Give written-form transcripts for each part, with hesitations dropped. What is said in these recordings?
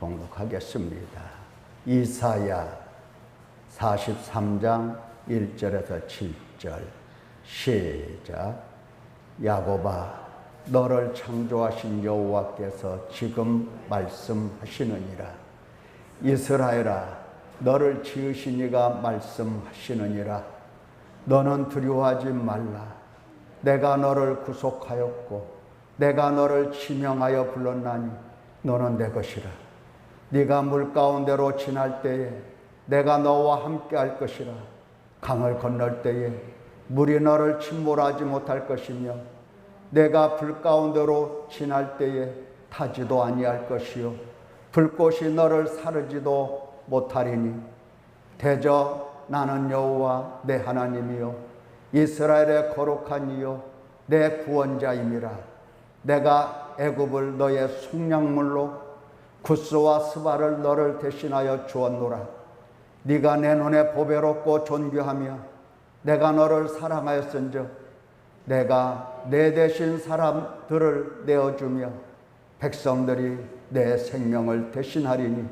봉독하겠습니다. 이사야 43장 1절에서 7절 시작. 야곱아, 너를 창조하신 여호와께서 지금 말씀하시느니라. 이스라엘아, 너를 지으신 이가 말씀하시느니라. 너는 두려워하지 말라. 내가 너를 구속하였고 내가 너를 지명하여 불렀나니 너는 내 것이라. 네가 물 가운데로 지날 때에 내가 너와 함께 할 것이라. 강을 건널 때에 물이 너를 침몰하지 못할 것이며 내가 불 가운데로 지날 때에 타지도 아니할 것이요 불꽃이 너를 사르지도 못하리니 대저 나는 여호와 내 하나님이요 이스라엘의 거룩한 이요 내 구원자임이라. 내가 애굽을 너의 속량물로 구스와 스바를 너를 대신하여 주었노라. 네가 내 눈에 보배롭고 존귀하며 내가 너를 사랑하였은즉 내가 내 대신 사람들을 내어주며 백성들이 내 생명을 대신하리니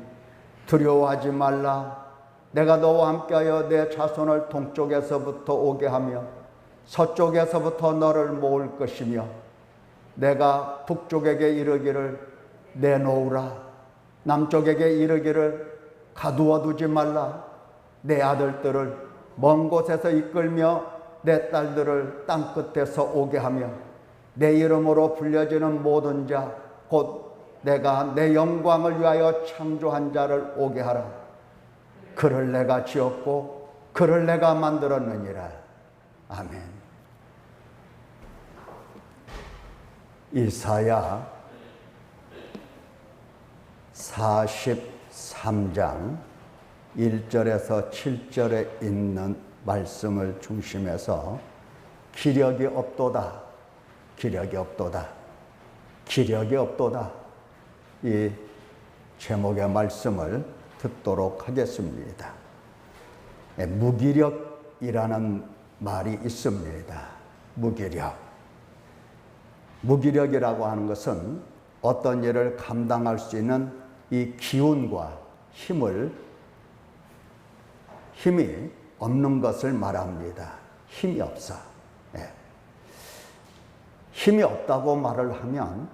두려워하지 말라. 내가 너와 함께하여 내 자손을 동쪽에서부터 오게 하며 서쪽에서부터 너를 모을 것이며 내가 북쪽에게 이르기를 내놓으라. 남쪽에게 이르기를 가두어 두지 말라. 내 아들들을 먼 곳에서 이끌며 내 딸들을 땅끝에서 오게 하며 내 이름으로 불려지는 모든 자 곧 내가 내 영광을 위하여 창조한 자를 오게 하라. 그를 내가 지었고 그를 내가 만들었느니라. 아멘. 이사야 43장 1절에서 7절에 있는 말씀을 중심해서 기력이 없도다, 기력이 없도다, 기력이 없도다, 이 제목의 말씀을 듣도록 하겠습니다. 무기력이라는 말이 있습니다. 무기력. 무기력이라고 하는 것은 어떤 일을 감당할 수 있는 이 기운과 힘이 없는 것을 말합니다. 힘이 없어. 네. 힘이 없다고 말을 하면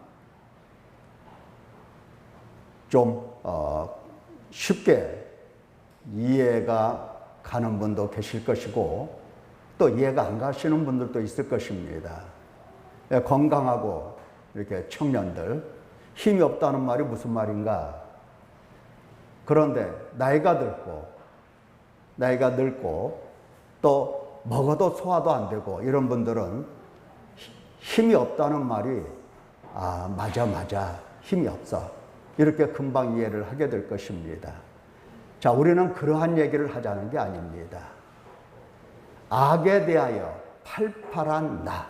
좀 쉽게 이해가 가는 분도 계실 것이고 또 이해가 안 가시는 분들도 있을 것입니다. 건강하고 이렇게 청년들 힘이 없다는 말이 무슨 말인가? 그런데 나이가 늙고 또 먹어도 소화도 안 되고 이런 분들은 힘이 없다는 말이 맞아 힘이 없어 이렇게 금방 이해를 하게 될 것입니다. 자, 우리는 그러한 얘기를 하자는 게 아닙니다. 악에 대하여 팔팔한 나,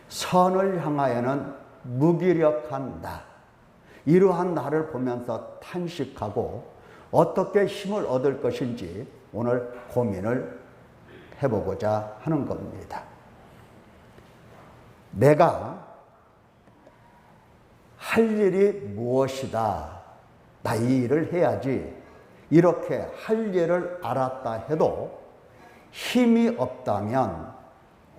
선을 향하여는 무기력한 나, 이러한 나를 보면서 탄식하고 어떻게 힘을 얻을 것인지 오늘 고민을 해보고자 하는 겁니다. 내가 할 일이 무엇이다. 나 이 일을 해야지. 이렇게 할 일을 알았다 해도 힘이 없다면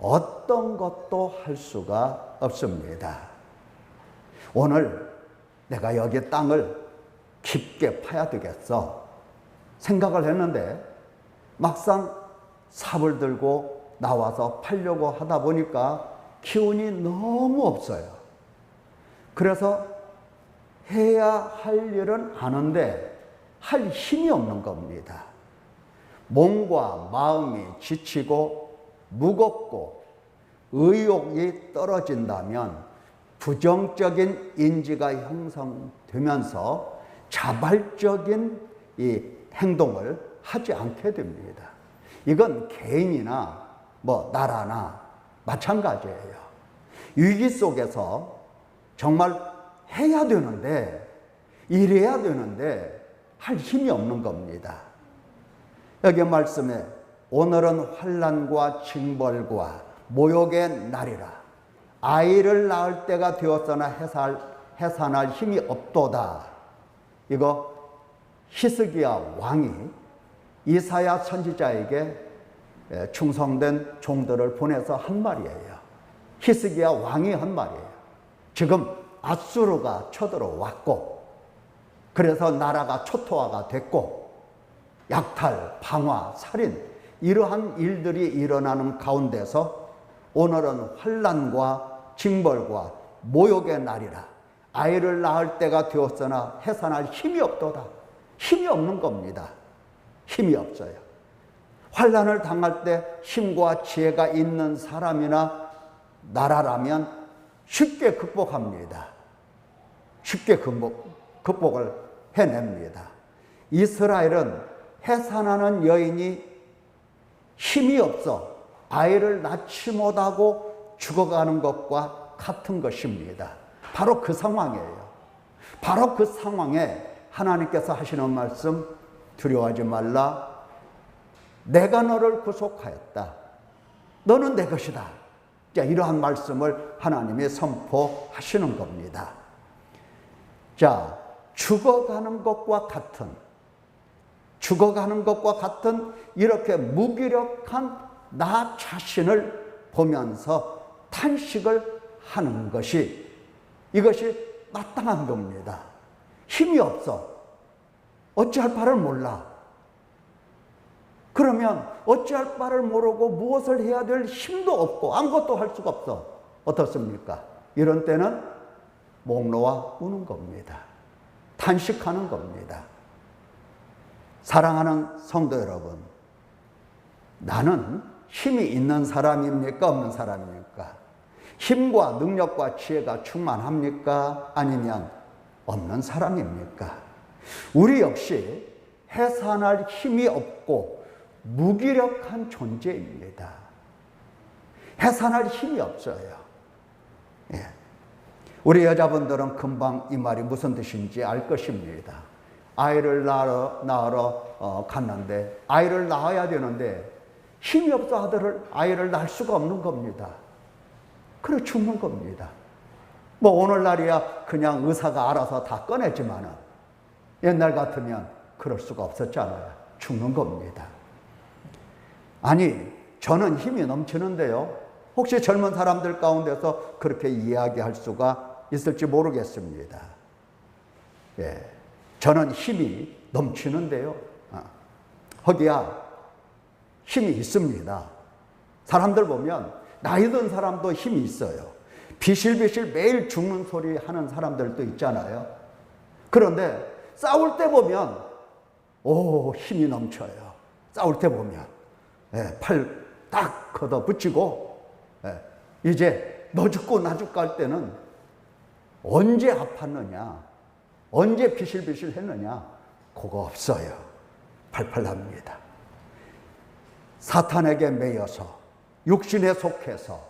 어떤 것도 할 수가 없습니다. 오늘 내가 여기 땅을 깊게 파야 되겠어 생각을 했는데 막상 삽을 들고 나와서 파려고 하다 보니까 기운이 너무 없어요. 그래서 해야 할 일은 아는데 할 힘이 없는 겁니다. 몸과 마음이 지치고 무겁고 의욕이 떨어진다면 부정적인 인지가 형성되면서 자발적인 이 행동을 하지 않게 됩니다. 이건 개인이나 나라나 마찬가지예요. 위기 속에서 정말 해야 되는데, 일해야 되는데 할 힘이 없는 겁니다. 여기 말씀에 오늘은 환난과 징벌과 모욕의 날이라. 아이를 낳을 때가 되었으나 해산할 힘이 없도다. 이거 히스기야 왕이 이사야 선지자에게 충성된 종들을 보내서 한 말이에요. 히스기야 왕이 한 말이에요. 지금 아수르가 쳐들어왔고, 그래서 나라가 초토화가 됐고, 약탈, 방화, 살인, 이러한 일들이 일어나는 가운데서 오늘은 환난과 징벌과 모욕의 날이라. 아이를 낳을 때가 되었으나 해산할 힘이 없도다. 힘이 없는 겁니다. 힘이 없어요. 환난을 당할 때 힘과 지혜가 있는 사람이나 나라라면 쉽게 극복합니다. 쉽게 극복을 해냅니다. 이스라엘은 해산하는 여인이 힘이 없어 아이를 낳지 못하고 죽어가는 것과 같은 것입니다. 바로 그 상황이에요. 바로 그 상황에 하나님께서 하시는 말씀, 두려워하지 말라. 내가 너를 구속하였다. 너는 내 것이다. 자, 이러한 말씀을 하나님이 선포하시는 겁니다. 자, 죽어가는 것과 같은 이렇게 무기력한 나 자신을 보면서 탄식을 하는 것이, 이것이 마땅한 겁니다. 힘이 없어. 어찌할 바를 몰라. 그러면 어찌할 바를 모르고 무엇을 해야 될 힘도 없고 아무것도 할 수가 없어. 어떻습니까? 이런 때는 목 놓아 우는 겁니다. 탄식하는 겁니다. 사랑하는 성도 여러분, 나는 힘이 있는 사람입니까? 없는 사람입니까? 힘과 능력과 지혜가 충만합니까? 아니면 없는 사람입니까? 우리 역시 해산할 힘이 없고 무기력한 존재입니다. 해산할 힘이 없어요. 예. 우리 여자분들은 금방 이 말이 무슨 뜻인지 알 것입니다. 아이를 낳으러 갔는데, 아이를 낳아야 되는데 힘이 없어 아이를 낳을 수가 없는 겁니다. 그래 죽는 겁니다. 뭐 오늘날이야 그냥 의사가 알아서 다 꺼냈지만은 옛날 같으면 그럴 수가 없었잖아요. 죽는 겁니다. 아니, 저는 힘이 넘치는데요. 혹시 젊은 사람들 가운데서 그렇게 이야기할 수가 있을지 모르겠습니다. 예, 저는 힘이 넘치는데요. 허기야, 힘이 있습니다. 사람들 보면 나이 든 사람도 힘이 있어요. 비실비실 매일 죽는 소리 하는 사람들도 있잖아요. 그런데 싸울 때 보면 힘이 넘쳐요. 싸울 때 보면 팔 딱 걷어붙이고, 이제 너 죽고 나 죽고 할 때는 언제 아팠느냐, 언제 비실비실 했느냐, 그거 없어요. 팔팔합니다. 사탄에게 매여서 육신에 속해서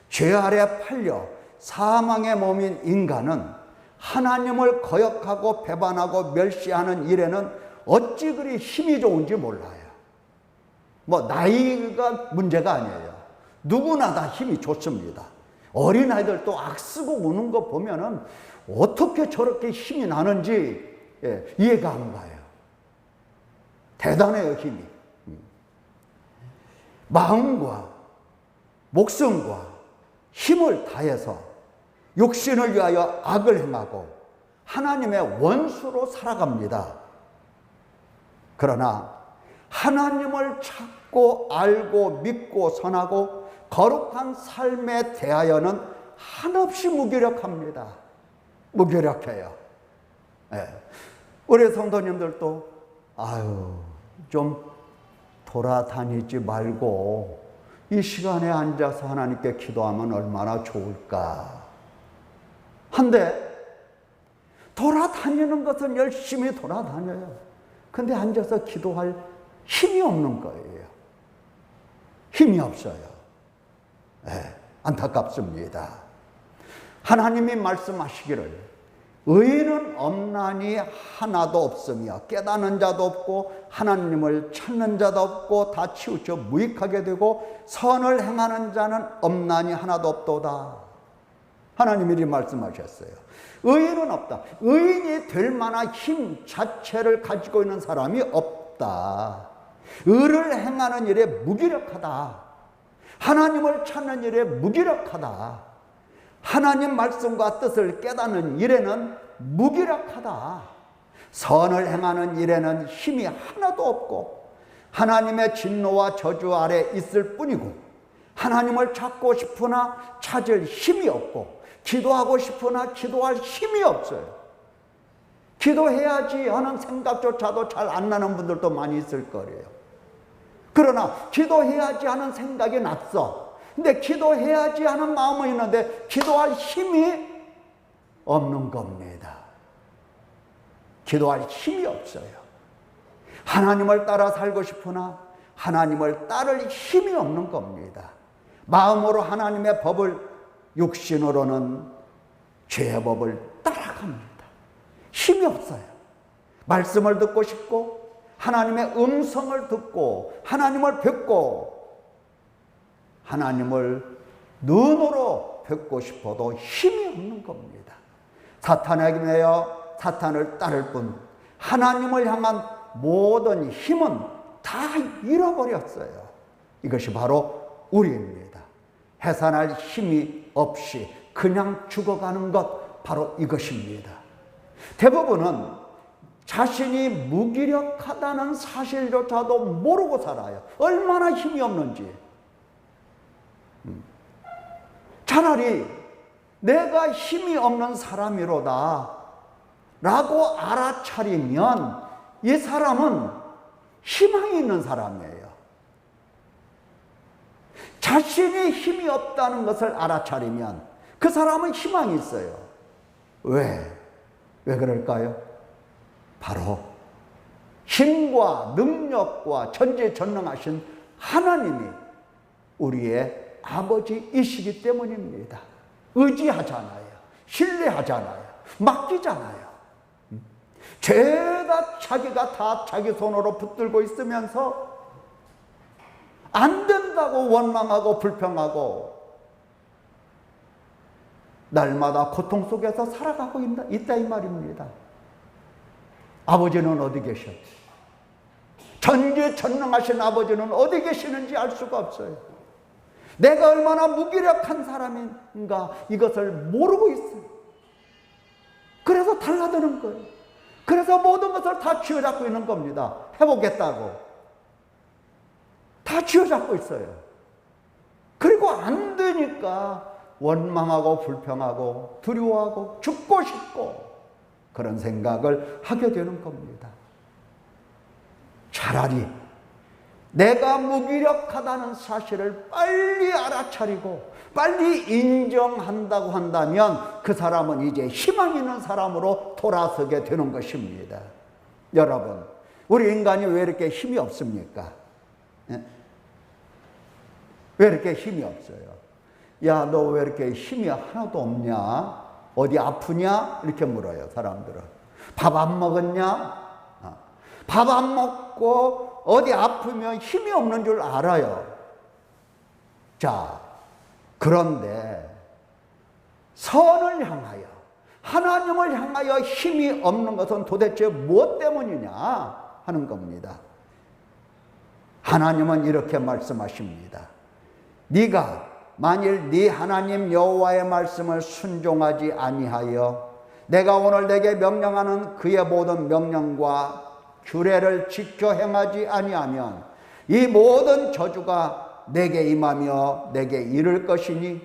죄 아래 팔려 사망의 몸인 인간은 하나님을 거역하고 배반하고 멸시하는 일에는 어찌 그리 힘이 좋은지 몰라요. 뭐 나이가 문제가 아니에요. 누구나 다 힘이 좋습니다. 어린아이들도 악쓰고 우는 거 보면은 어떻게 저렇게 힘이 나는지 이해가 안 가요. 대단해요, 힘이. 마음과 목숨과 힘을 다해서 육신을 위하여 악을 행하고 하나님의 원수로 살아갑니다. 그러나 하나님을 찾고 알고 믿고 선하고 거룩한 삶에 대하여는 한없이 무기력합니다. 무기력해요. 우리 성도님들도 좀 돌아다니지 말고 이 시간에 앉아서 하나님께 기도하면 얼마나 좋을까. 한데 돌아다니는 것은 열심히 돌아다녀요. 근데 앉아서 기도할 힘이 없는 거예요. 힘이 없어요. 안타깝습니다. 하나님이 말씀하시기를 의인은 없나니 하나도 없으며 깨닫는 자도 없고 하나님을 찾는 자도 없고 다 치우쳐 무익하게 되고 선을 행하는 자는 없나니 하나도 없도다. 하나님이 이렇게 말씀하셨어요. 의인은 없다. 의인이 될 만한 힘 자체를 가지고 있는 사람이 없다. 의를 행하는 일에 무기력하다. 하나님을 찾는 일에 무기력하다. 하나님 말씀과 뜻을 깨닫는 일에는 무기력하다. 선을 행하는 일에는 힘이 하나도 없고 하나님의 진노와 저주 아래 있을 뿐이고 하나님을 찾고 싶으나 찾을 힘이 없고 기도하고 싶으나 기도할 힘이 없어요. 기도해야지 하는 생각조차도 잘 안 나는 분들도 많이 있을 거예요. 그러나 기도해야지 하는 생각이 났어. 근데 기도해야지 하는 마음은 있는데 기도할 힘이 없는 겁니다. 기도할 힘이 없어요. 하나님을 따라 살고 싶으나 하나님을 따를 힘이 없는 겁니다. 마음으로 하나님의 법을, 육신으로는 죄의 법을 따라갑니다. 힘이 없어요. 말씀을 듣고 싶고 하나님의 음성을 듣고 하나님을 뵙고 하나님을 눈으로 뵙고 싶어도 힘이 없는 겁니다. 사탄에게 매여 사탄을 따를 뿐 하나님을 향한 모든 힘은 다 잃어버렸어요. 이것이 바로 우리입니다. 해산할 힘이 없이 그냥 죽어가는 것, 바로 이것입니다. 대부분은 자신이 무기력하다는 사실조차도 모르고 살아요. 얼마나 힘이 없는지. 차라리 내가 힘이 없는 사람이로다 라고 알아차리면 이 사람은 희망이 있는 사람이에요. 자신이 힘이 없다는 것을 알아차리면 그 사람은 희망이 있어요. 왜 그럴까요? 바로 힘과 능력과 전지전능하신 하나님이 우리의 아버지이시기 때문입니다. 의지하잖아요. 신뢰하잖아요. 맡기잖아요. 죄다 자기가 다 자기 손으로 붙들고 있으면서 안 된다고 원망하고 불평하고 날마다 고통 속에서 살아가고 있다 이 말입니다. 아버지는 어디 계셨지? 전지전능하신 아버지는 어디 계시는지 알 수가 없어요. 내가 얼마나 무기력한 사람인가 이것을 모르고 있어요. 그래서 달라드는 거예요. 그래서 모든 것을 다 쥐어잡고 있는 겁니다. 해보겠다고 다 쥐어잡고 있어요. 그리고 안 되니까 원망하고 불평하고 두려워하고 죽고 싶고 그런 생각을 하게 되는 겁니다. 차라리 내가 무기력하다는 사실을 빨리 알아차리고 빨리 인정한다고 한다면 그 사람은 이제 희망 있는 사람으로 돌아서게 되는 것입니다. 여러분, 우리 인간이 왜 이렇게 힘이 없습니까? 왜 이렇게 힘이 없어요? 야, 너 왜 이렇게 힘이 하나도 없냐? 어디 아프냐? 이렇게 물어요, 사람들은. 밥 안 먹었냐? 밥 안 먹고 어디 아프면 힘이 없는 줄 알아요. 자, 그런데 선을 향하여, 하나님을 향하여 힘이 없는 것은 도대체 무엇 때문이냐 하는 겁니다. 하나님은 이렇게 말씀하십니다. 네가 만일 네 하나님 여호와의 말씀을 순종하지 아니하여 내가 오늘 내게 명령하는 그의 모든 명령과 규례를 지켜 행하지 아니하면 이 모든 저주가 내게 임하며 내게 이를 것이니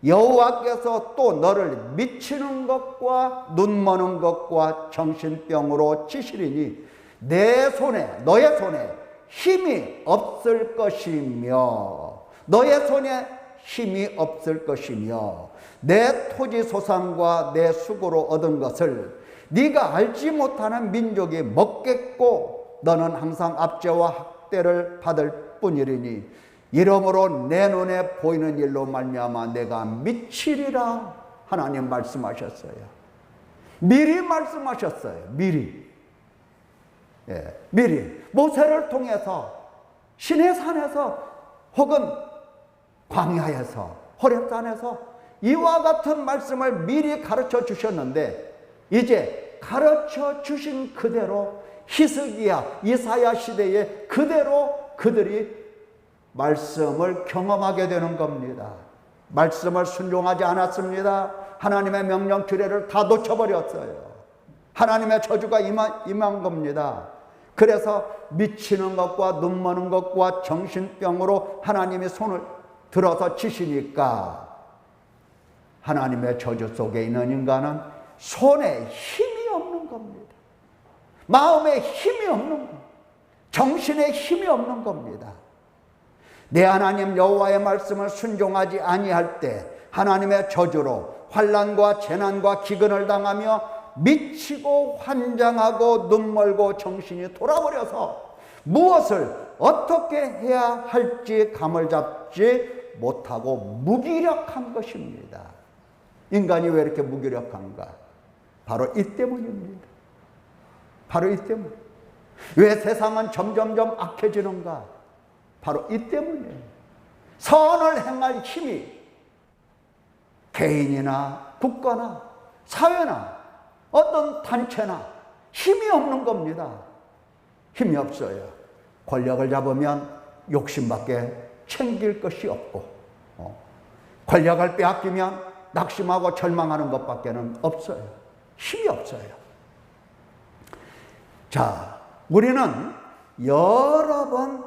여호와께서 또 너를 미치는 것과 눈머는 것과 정신병으로 치시리니 내 손에, 너의 손에 힘이 없을 것이며 너의 손에 힘이 없을 것이며 내 토지 소산과 내 수고로 얻은 것을 네가 알지 못하는 민족이 먹겠고 너는 항상 압제와 학대를 받을 뿐이리니 이러므로 내 눈에 보이는 일로 말미암아 내가 미치리라 하나님 말씀하셨어요. 미리 말씀하셨어요. 미리. 미리 모세를 통해서 시내산에서 혹은 광야에서 호렙산에서 이와 같은 말씀을 미리 가르쳐 주셨는데 이제 가르쳐 주신 그대로 히스기야, 이사야 시대에 그대로 그들이 말씀을 경험하게 되는 겁니다. 말씀을 순종하지 않았습니다. 하나님의 명령 규례를 다 놓쳐버렸어요. 하나님의 저주가 임한 겁니다. 그래서 미치는 것과 눈머는 것과 정신병으로 하나님이 손을 들어서 치시니까 하나님의 저주 속에 있는 인간은 손에 힘이 없는 겁니다. 마음에 힘이 없는 겁니다. 정신에 힘이 없는 겁니다. 내 하나님 여호와의 말씀을 순종하지 아니할 때 하나님의 저주로 환난과 재난과 기근을 당하며 미치고 환장하고 눈멀고 정신이 돌아버려서 무엇을 어떻게 해야 할지 감을 잡지 못하고 무기력한 것입니다. 인간이 왜 이렇게 무기력한가? 바로 이 때문입니다. 바로 이 때문. 왜 세상은 점점점 악해지는가? 바로 이 때문이에요. 선을 행할 힘이 개인이나 국가나 사회나 어떤 단체나 힘이 없는 겁니다. 힘이 없어요. 권력을 잡으면 욕심밖에 챙길 것이 없고, 권력을 빼앗기면 낙심하고 절망하는 것밖에는 없어요. 힘이 없어요. 자, 우리는 여러 번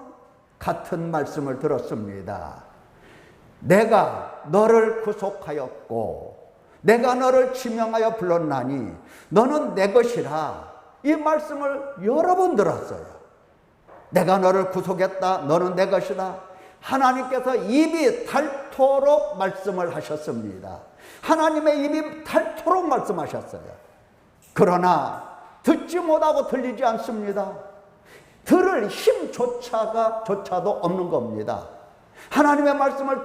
같은 말씀을 들었습니다. 내가 너를 구속하였고 내가 너를 지명하여 불렀나니 너는 내 것이라. 이 말씀을 여러 번 들었어요. 내가 너를 구속했다. 너는 내 것이다. 하나님께서 입이 닳도록 말씀을 하셨습니다. 하나님의 입이 닳도록 말씀하셨어요. 그러나 듣지 못하고 들리지 않습니다. 들을 힘조차도 없는 겁니다. 하나님의 말씀을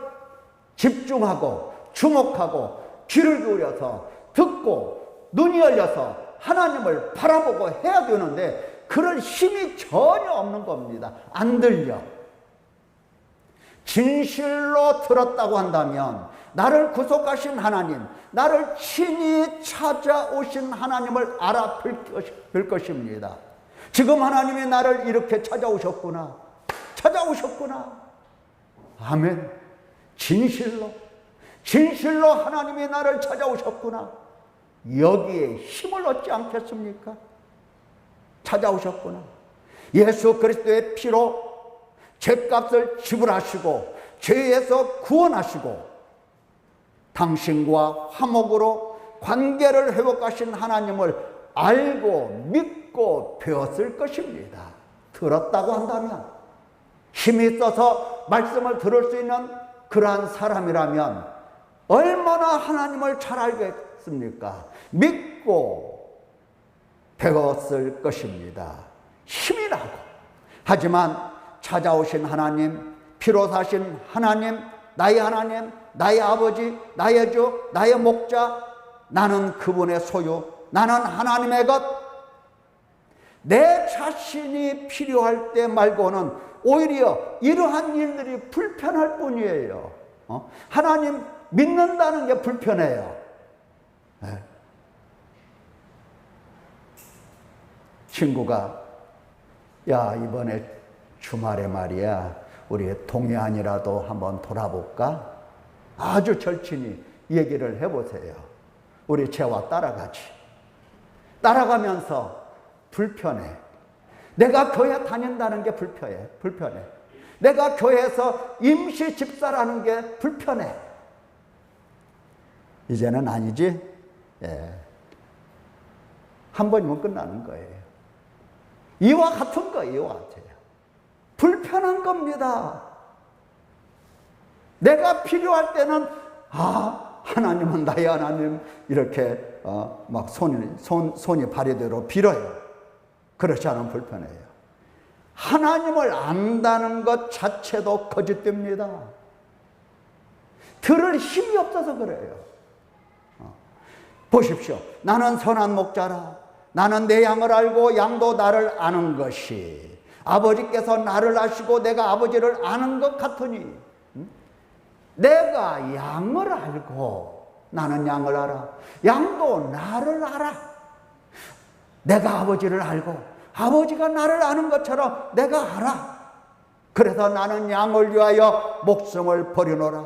집중하고 주목하고 귀를 기울여서 듣고 눈이 열려서 하나님을 바라보고 해야 되는데 그럴 힘이 전혀 없는 겁니다. 안 들려. 진실로 들었다고 한다면 나를 구속하신 하나님, 나를 친히 찾아오신 하나님을 알아볼 것입니다. 지금 하나님이 나를 이렇게 찾아오셨구나. 아멘. 진실로 하나님이 나를 찾아오셨구나. 여기에 힘을 얻지 않겠습니까? 찾아오셨구나. 예수 그리스도의 피로 죄값을 지불하시고 죄에서 구원하시고 당신과 화목으로 관계를 회복하신 하나님을 알고 믿고 배웠을 것입니다. 들었다고 한다면, 힘이 있어서 말씀을 들을 수 있는 그러한 사람이라면 얼마나 하나님을 잘 알겠습니까? 믿고 배웠을 것입니다. 힘이 나고. 하지만 찾아오신 하나님, 피로 사신 하나님, 나의 아버지, 나의 주, 나의 목자, 나는 그분의 소유, 나는 하나님의 것. 내 자신이 필요할 때 말고는 오히려 이러한 일들이 불편할 뿐이에요. 하나님 믿는다는 게 불편해요. 네. 친구가 야, 이번에 주말에 말이야 우리 동해안이라도 한번 돌아볼까? 아주 절친히 얘기를 해보세요. 우리 쟤와 따라가지. 따라가면서 불편해. 내가 교회 다닌다는 게 불편해. 내가 교회에서 임시 집사라는 게 불편해. 이제는 아니지? 예. 한 번이면 끝나는 거예요. 이와 같은 거예요. 이와 같아요. 불편한 겁니다. 내가 필요할 때는 하나님은 나의 하나님 이렇게 막 손이 발휘대로 빌어요. 그렇지 않으면 불편해요. 하나님을 안다는 것 자체도 거짓됩니다. 들을 힘이 없어서 그래요. 보십시오. 나는 선한 목자라. 나는 내 양을 알고 양도 나를 아는 것이. 아버지께서 나를 아시고 내가 아버지를 아는 것 같으니. 내가 양을 알고 나는 양을 알아. 양도 나를 알아. 내가 아버지를 알고 아버지가 나를 아는 것처럼 내가 알아. 그래서 나는 양을 위하여 목숨을 버리노라.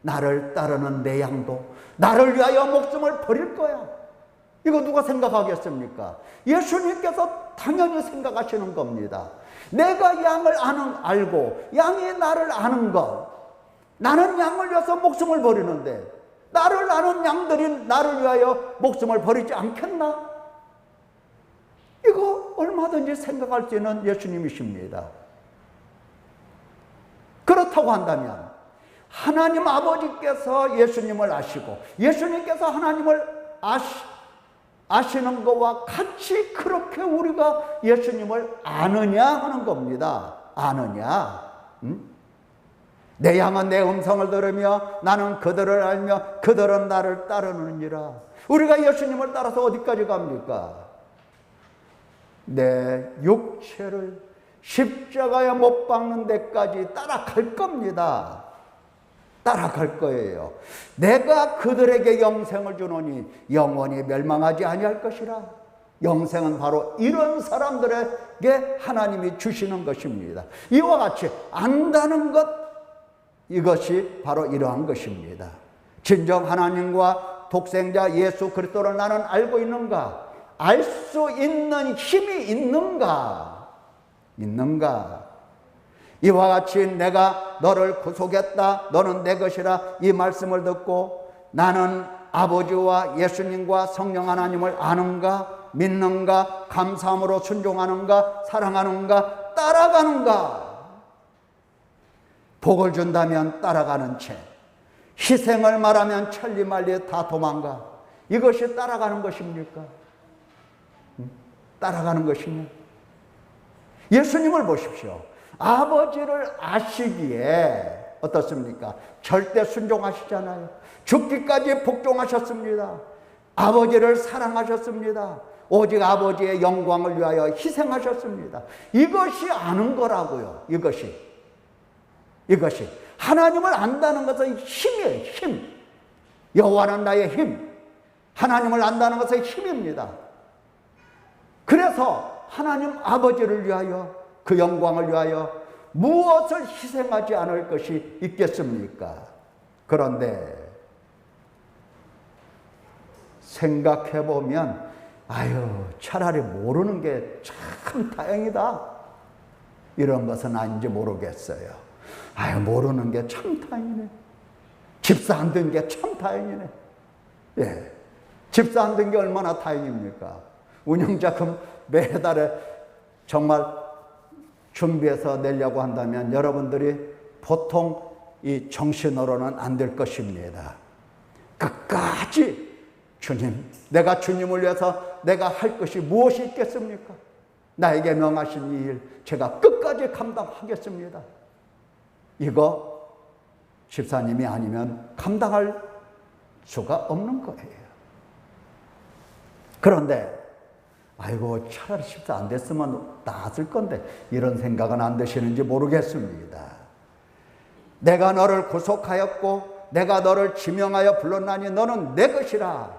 나를 따르는 내 양도 나를 위하여 목숨을 버릴 거야. 이거 누가 생각하겠습니까? 예수님께서 당연히 생각하시는 겁니다. 내가 양을 알고 양이 나를 아는 것, 나는 양을 위해서 목숨을 버리는데 나를 아는 양들이 나를 위하여 목숨을 버리지 않겠나? 이거 얼마든지 생각할 수 있는 예수님이십니다. 그렇다고 한다면 하나님 아버지께서 예수님을 아시고 예수님께서 하나님을 아시는 것과 같이 그렇게 우리가 예수님을 아느냐 하는 겁니다. 아느냐? 내 양은 내 음성을 들으며 나는 그들을 알며 그들은 나를 따르느니라. 우리가 예수님을 따라서 어디까지 갑니까? 내 육체를 십자가에 못 박는 데까지 따라갈 겁니다. 따라갈 거예요. 내가 그들에게 영생을 주노니 영원히 멸망하지 아니할 것이라. 영생은 바로 이런 사람들에게 하나님이 주시는 것입니다. 이와 같이 안다는 것, 이것이 바로 이러한 것입니다. 진정 하나님과 독생자 예수 그리스도를 나는 알고 있는가? 알 수 있는 힘이 있는가? 이와 같이 내가 너를 구속했다, 너는 내 것이라 이 말씀을 듣고 나는 아버지와 예수님과 성령 하나님을 아는가, 믿는가, 감사함으로 순종하는가, 사랑하는가, 따라가는가? 복을 준다면 따라가는 채, 희생을 말하면 천리말리 다 도망가. 이것이 따라가는 것입니까? 따라가는 것이냐? 예수님을 보십시오. 아버지를 아시기에 어떻습니까? 절대 순종하시잖아요. 죽기까지 복종하셨습니다. 아버지를 사랑하셨습니다. 오직 아버지의 영광을 위하여 희생하셨습니다. 이것이 아는 거라고요. 이것이 하나님을 안다는 것은 힘이에요. 힘. 여호와는 나의 힘. 하나님을 안다는 것은 힘입니다. 그래서 하나님 아버지를 위하여 그 영광을 위하여 무엇을 희생하지 않을 것이 있겠습니까? 그런데 생각해보면 차라리 모르는 게 참 다행이다. 이런 것은 아닌지 모르겠어요. 모르는 게 참 다행이네. 집사 안 된 게 참 다행이네. 예, 집사 안 된 게 얼마나 다행입니까? 운영자금 매달에 정말 준비해서 내려고 한다면 여러분들이 보통 이 정신으로는 안 될 것입니다. 끝까지 주님, 내가 주님을 위해서 내가 할 것이 무엇이 있겠습니까? 나에게 명하신 이 일 제가 끝까지 감당하겠습니다. 이거 집사님이 아니면 감당할 수가 없는 거예요. 그런데 차라리 집사 안 됐으면 나았을 건데 이런 생각은 안 드시는지 모르겠습니다. 내가 너를 구속하였고 내가 너를 지명하여 불렀나니 너는 내 것이라.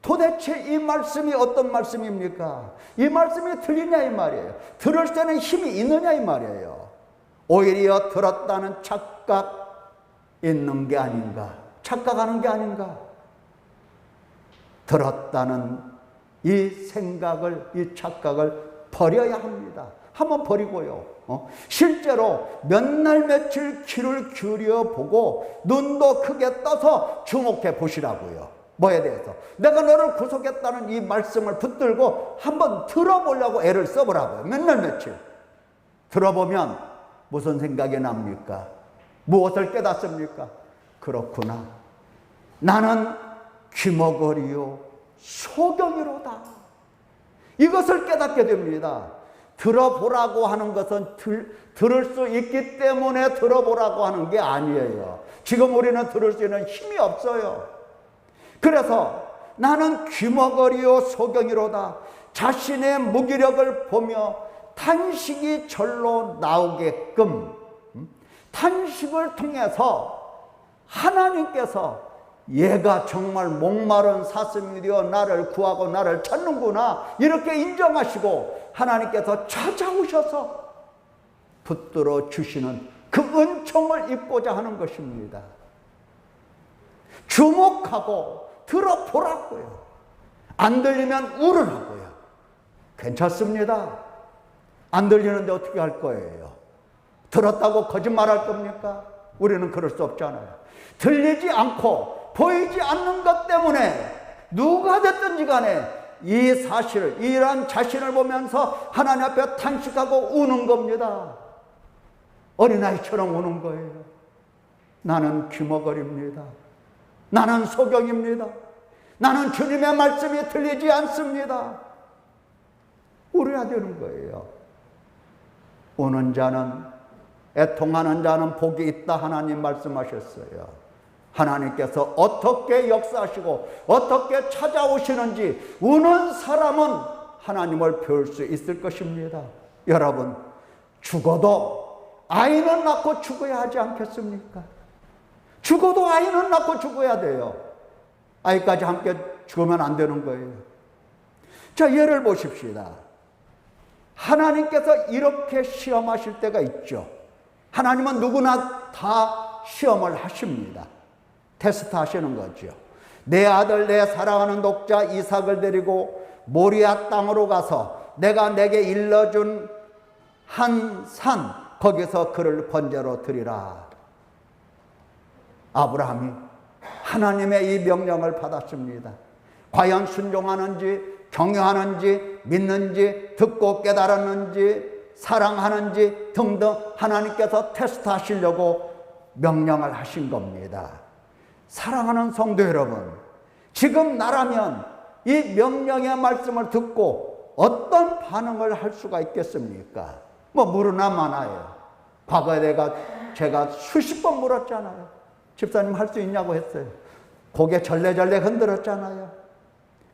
도대체 이 말씀이 어떤 말씀입니까? 이 말씀이 들리냐 이 말이에요. 들을 때는 힘이 있느냐 이 말이에요. 오히려 들었다는 착각 있는 게 아닌가? 착각하는 게 아닌가? 들었다는 이 생각을, 이 착각을 버려야 합니다. 한번 버리고요. 실제로 몇 날 며칠 귀를 기울여 보고 눈도 크게 떠서 주목해 보시라고요. 뭐에 대해서? 내가 너를 구속했다는 이 말씀을 붙들고 한번 들어보려고 애를 써보라고요. 몇 날 며칠. 들어보면 무슨 생각이 납니까? 무엇을 깨닫습니까? 그렇구나. 나는 귀머거리요 소경이로다. 이것을 깨닫게 됩니다. 들어보라고 하는 것은 들을 수 있기 때문에 들어보라고 하는 게 아니에요. 지금 우리는 들을 수 있는 힘이 없어요. 그래서 나는 귀머거리요 소경이로다. 자신의 무기력을 보며 탄식이 절로 나오게끔 탄식을 통해서 하나님께서 얘가 정말 목마른 사슴이 되어 나를 구하고 나를 찾는구나, 이렇게 인정하시고 하나님께서 찾아오셔서 붙들어 주시는 그 은총을 입고자 하는 것입니다. 주목하고 들어보라고요. 안 들리면 울으라고요. 괜찮습니다. 안 들리는데 어떻게 할 거예요? 들었다고 거짓말할 겁니까? 우리는 그럴 수 없잖아요. 들리지 않고 보이지 않는 것 때문에 누가 됐든지 간에 이 사실을, 이러한 자신을 보면서 하나님 앞에 탄식하고 우는 겁니다. 어린아이처럼 우는 거예요. 나는 귀머거리입니다. 나는 소경입니다. 나는 주님의 말씀이 들리지 않습니다. 울어야 되는 거예요. 우는 자는, 애통하는 자는 복이 있다, 하나님 말씀하셨어요. 하나님께서 어떻게 역사하시고 어떻게 찾아오시는지 우는 사람은 하나님을 배울 수 있을 것입니다. 여러분, 죽어도 아이는 낳고 죽어야 하지 않겠습니까? 죽어도 아이는 낳고 죽어야 돼요. 아이까지 함께 죽으면 안 되는 거예요. 자, 예를 보십시다. 하나님께서 이렇게 시험하실 때가 있죠. 하나님은 누구나 다 시험을 하십니다. 테스트 하시는 거죠. 내 아들, 내 사랑하는 독자 이삭을 데리고 모리아 땅으로 가서 내가 내게 일러준 한 산, 거기서 그를 번제로 드리라. 아브라함이 하나님의 이 명령을 받았습니다. 과연 순종하는지, 경외하는지, 믿는지, 듣고 깨달았는지, 사랑하는지 등등 하나님께서 테스트하시려고 명령을 하신 겁니다. 사랑하는 성도 여러분, 지금 나라면 이 명령의 말씀을 듣고 어떤 반응을 할 수가 있겠습니까? 물으나 마나요. 과거에 제가 수십 번 물었잖아요. 집사님 할 수 있냐고 했어요. 고개 절레절레 흔들었잖아요.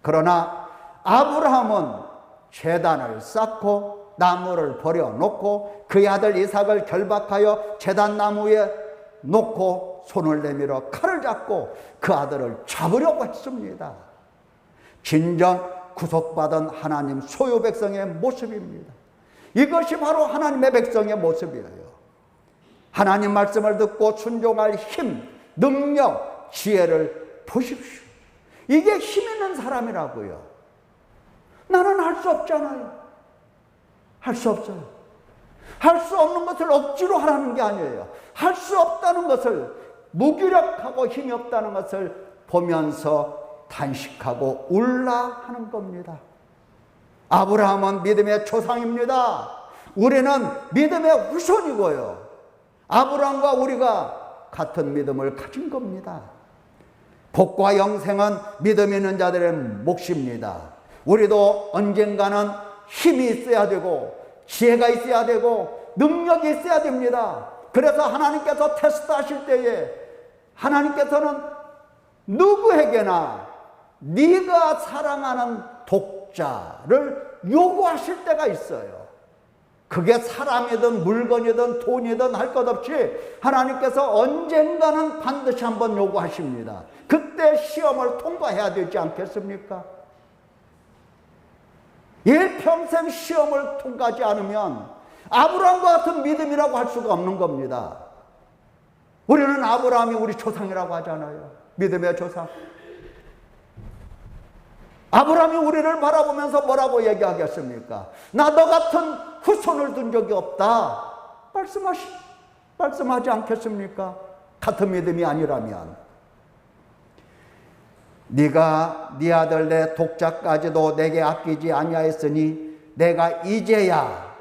그러나 아브라함은 제단을 쌓고 나무를 버려놓고 그의 아들 이삭을 결박하여 제단 나무에 놓고 손을 내밀어 칼을 잡고 그 아들을 잡으려고 했습니다. 진정 구속받은 하나님 소유 백성의 모습입니다. 이것이 바로 하나님의 백성의 모습이에요. 하나님 말씀을 듣고 순종할 힘, 능력, 지혜를 보십시오. 이게 힘 있는 사람이라고요. 나는 할 수 없잖아요. 할 수 없어요. 할 수 없는 것을 억지로 하라는 게 아니에요. 할 수 없다는 것을, 무기력하고 힘이 없다는 것을 보면서 탄식하고 울라 하는 겁니다. 아브라함은 믿음의 조상입니다. 우리는 믿음의 후손이고요. 아브라함과 우리가 같은 믿음을 가진 겁니다. 복과 영생은 믿음 있는 자들의 몫입니다. 우리도 언젠가는 힘이 있어야 되고 지혜가 있어야 되고 능력이 있어야 됩니다. 그래서 하나님께서 테스트하실 때에 하나님께서는 누구에게나 네가 사랑하는 독자를 요구하실 때가 있어요. 그게 사람이든 물건이든 돈이든 할 것 없이 하나님께서 언젠가는 반드시 한번 요구하십니다. 그때 시험을 통과해야 되지 않겠습니까? 일평생 시험을 통과하지 않으면 아브라함과 같은 믿음이라고 할 수가 없는 겁니다. 우리는 아브라함이 우리 조상이라고 하잖아요. 믿음의 조상. 아브라함이 우리를 바라보면서 뭐라고 얘기하겠습니까? 나 너 같은 후손을 둔 적이 없다. 말씀하지 않겠습니까? 같은 믿음이 아니라면. 네가 네 아들 내 독자까지도 내게 아끼지 아니하였으니 내가 이제야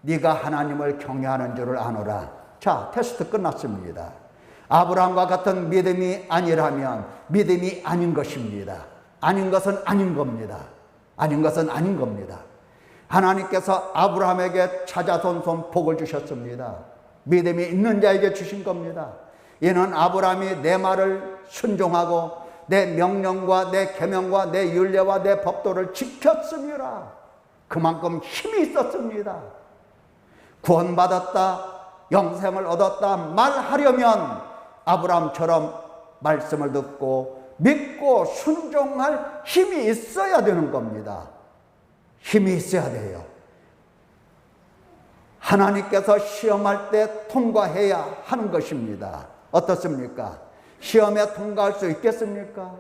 네가 하나님을 경외하는 줄을 아노라. 자, 테스트 끝났습니다. 아브라함과 같은 믿음이 아니라면 믿음이 아닌 것입니다. 아닌 것은 아닌 겁니다. 아닌 것은 아닌 겁니다. 하나님께서 아브라함에게 찾아손 복을 주셨습니다. 믿음이 있는 자에게 주신 겁니다. 이는 아브라함이 내 말을 순종하고 내 명령과 내 계명과 내 율례와 내 법도를 지켰음이라. 그만큼 힘이 있었습니다. 구원받았다, 영생을 얻었다 말하려면 아브라함처럼 말씀을 듣고 믿고 순종할 힘이 있어야 되는 겁니다. 힘이 있어야 돼요. 하나님께서 시험할 때 통과해야 하는 것입니다. 어떻습니까? 시험에 통과할 수 있겠습니까?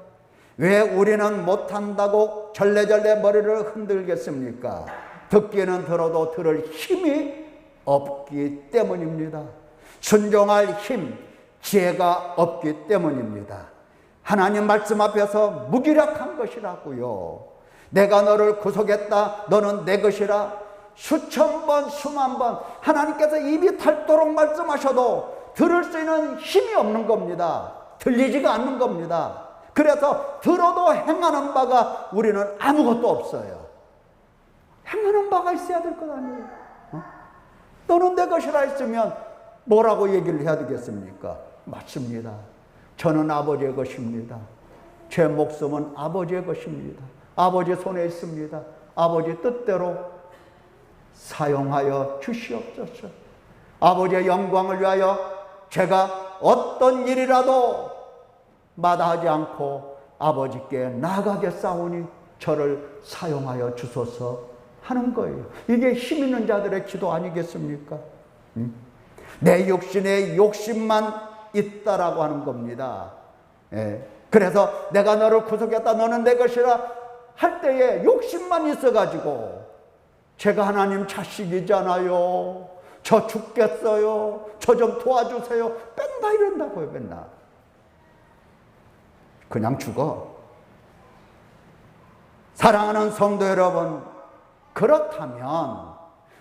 왜 우리는 못한다고 절레절레 머리를 흔들겠습니까? 듣기는 들어도 들을 힘이 없기 때문입니다. 순종할 힘, 지혜가 없기 때문입니다. 하나님 말씀 앞에서 무기력한 것이라고요. 내가 너를 구속했다, 너는 내 것이라. 수천 번, 수만 번 하나님께서 입이 닳도록 말씀하셔도 들을 수 있는 힘이 없는 겁니다. 들리지가 않는 겁니다. 그래서 들어도 행하는 바가 우리는 아무것도 없어요. 행하는 바가 있어야 될 것 아니에요. 너는 내 것이라 했으면 뭐라고 얘기를 해야 되겠습니까? 맞습니다. 저는 아버지의 것입니다. 제 목숨은 아버지의 것입니다. 아버지 손에 있습니다. 아버지 뜻대로 사용하여 주시옵소서. 아버지의 영광을 위하여 제가 어떤 일이라도 마다하지 않고 아버지께 나아가겠사오니 저를 사용하여 주소서 하는 거예요. 이게 힘 있는 자들의 기도 아니겠습니까? 내 육신에 욕심만 있다라고 하는 겁니다. 예. 그래서 내가 너를 구속했다, 너는 내 것이라 할 때에 욕심만 있어가지고 제가 하나님 자식이잖아요. 저 죽겠어요. 저 좀 도와주세요. 맨날 이런다고요, 맨날. 그냥 죽어. 사랑하는 성도 여러분, 그렇다면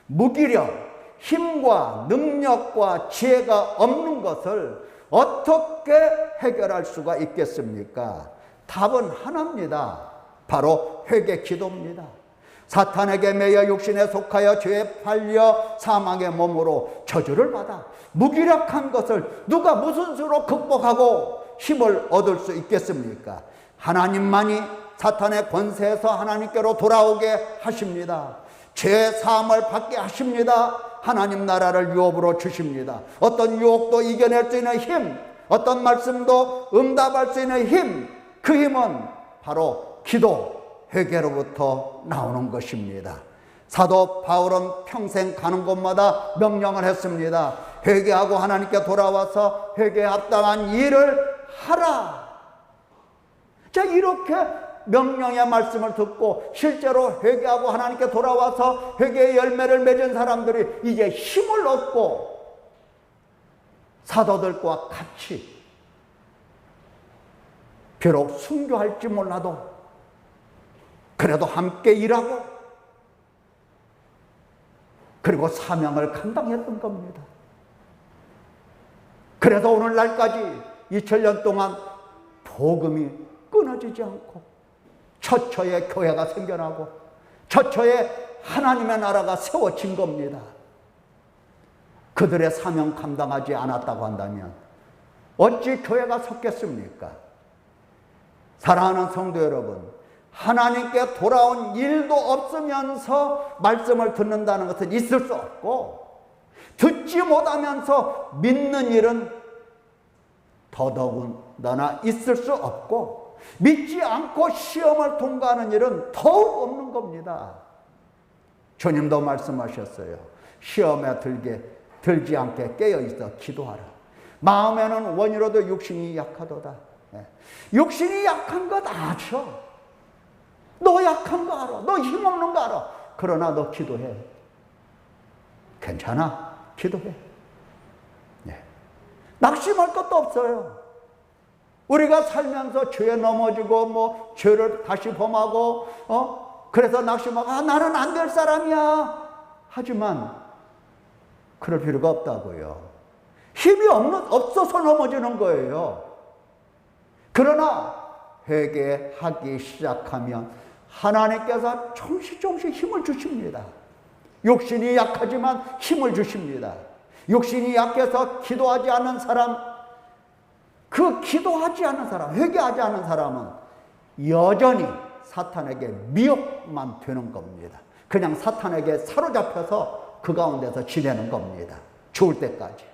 무기력, 힘과 능력과 지혜가 없는 것을 어떻게 해결할 수가 있겠습니까? 답은 하나입니다. 바로 회개 기도입니다. 사탄에게 매여 육신에 속하여 죄에 팔려 사망의 몸으로 저주를 받아 무기력한 것을 누가 무슨 수로 극복하고 힘을 얻을 수 있겠습니까? 하나님만이 사탄의 권세에서 하나님께로 돌아오게 하십니다. 죄 사함을 받게 하십니다. 하나님 나라를 유업으로 주십니다. 어떤 유혹도 이겨낼 수 있는 힘, 어떤 말씀도 응답할 수 있는 힘, 그 힘은 바로 기도, 회개로부터 나오는 것입니다. 사도 바울은 평생 가는 곳마다 명령을 했습니다. 회개하고 하나님께 돌아와서 회개에 합당한 일을 하라. 자, 이렇게 명령의 말씀을 듣고 실제로 회개하고 하나님께 돌아와서 회개의 열매를 맺은 사람들이 이제 힘을 얻고 사도들과 같이 비록 순교할지 몰라도 그래도 함께 일하고 그리고 사명을 감당했던 겁니다. 그래서 오늘날까지 2000년 동안 복음이 끊어지지 않고 처처에 교회가 생겨나고 처처에 하나님의 나라가 세워진 겁니다. 그들의 사명 감당하지 않았다고 한다면 어찌 교회가 섰겠습니까? 사랑하는 성도 여러분, 하나님께 돌아온 일도 없으면서 말씀을 듣는다는 것은 있을 수 없고, 듣지 못하면서 믿는 일은 더더군다나 있을 수 없고, 믿지 않고 시험을 통과하는 일은 더욱 없는 겁니다. 주님도 말씀하셨어요. 시험에 들지 않게 깨어있어 기도하라. 마음에는 원이로도 육신이 약하도다. 육신이 약한 것 아셔. 너 약한 거 알아. 너 힘없는 거 알아. 그러나 너 기도해. 괜찮아. 기도해. 네. 낙심할 것도 없어요. 우리가 살면서 죄에 넘어지고 죄를 다시 범하고 그래서 낙심하고 나는 안 될 사람이야. 하지만 그럴 필요가 없다고요. 힘이 없어서 넘어지는 거예요. 그러나 회개하기 시작하면 하나님께서 조금씩 힘을 주십니다. 욕심이 약하지만 힘을 주십니다. 욕심이 약해서 기도하지 않는 사람, 그 기도하지 않는 사람, 회개하지 않는 사람은 여전히 사탄에게 미혹만 되는 겁니다. 그냥 사탄에게 사로잡혀서 그 가운데서 지내는 겁니다. 죽을 때까지.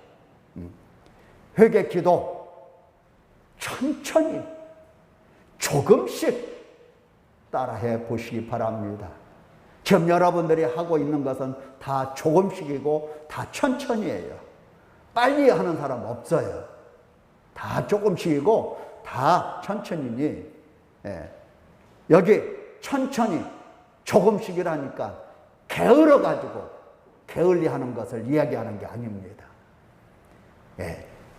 회개 기도 천천히 조금씩 따라해 보시기 바랍니다. 지금 여러분들이 하고 있는 것은 다 조금씩이고 다 천천히예요. 빨리 하는 사람 없어요. 다 조금씩이고 다 천천히니, 여기 천천히 조금씩이라니까 게을러가지고 게을리 하는 것을 이야기하는 게 아닙니다.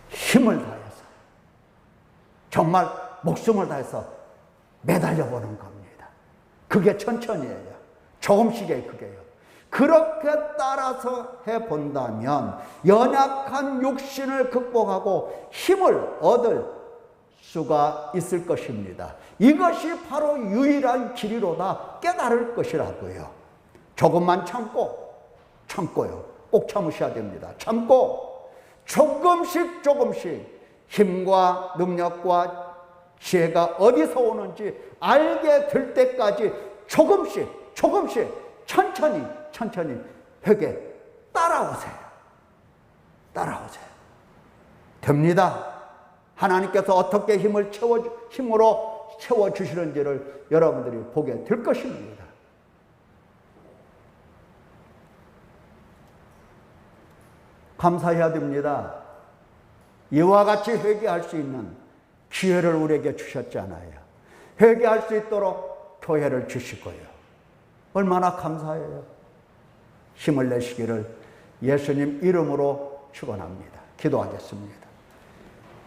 힘을 다해서 정말 목숨을 다해서 매달려 보는 겁니다. 그게 천천히예요. 조금씩이에요. 그게요. 그렇게 따라서 해본다면 연약한 육신을 극복하고 힘을 얻을 수가 있을 것입니다. 이것이 바로 유일한 길이로다 깨달을 것이라고요. 조금만 참고요. 꼭 참으셔야 됩니다. 참고 조금씩 힘과 능력과 지혜가 어디서 오는지 알게 될 때까지 조금씩 천천히 회개 따라오세요. 됩니다. 하나님께서 어떻게 힘으로 채워주시는지를 여러분들이 보게 될 것입니다. 감사해야 됩니다. 이와 같이 회개할 수 있는 기회를 우리에게 주셨잖아요. 회개할 수 있도록 교회를 주시고요. 얼마나 감사해요. 힘을 내시기를 예수님 이름으로 축원합니다. 기도하겠습니다.